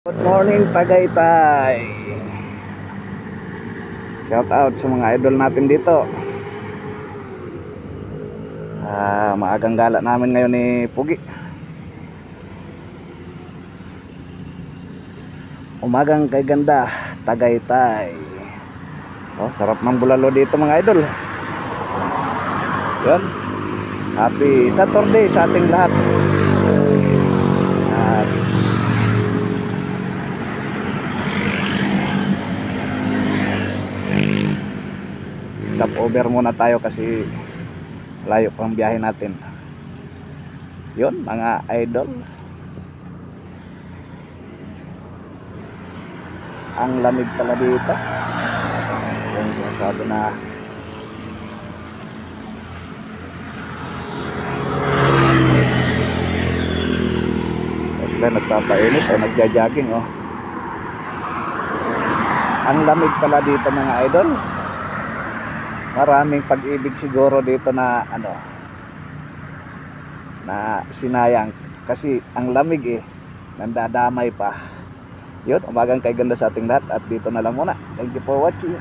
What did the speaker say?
Good morning Tagaytay. Shout out sa mga idol natin dito. Maagang gala namin ngayon ni Pugi. Umagang kay ganda Tagaytay. Sarap ng bulalo dito mga idol. Yun. Happy Saturday sa ating lahat. Stop over muna tayo kasi layo pang biyahe natin. Yun mga idol, ang lamig pala dito. Yung sinasabi na sila nagpapainit o nagja-jogging. Ang lamig pala dito mga idol. Maraming pag-ibig siguro dito na na sinayang kasi ang lamig nandadamay pa. Yun, umagang kay ganda sa ating lahat at dito na lang muna. Thank you for watching.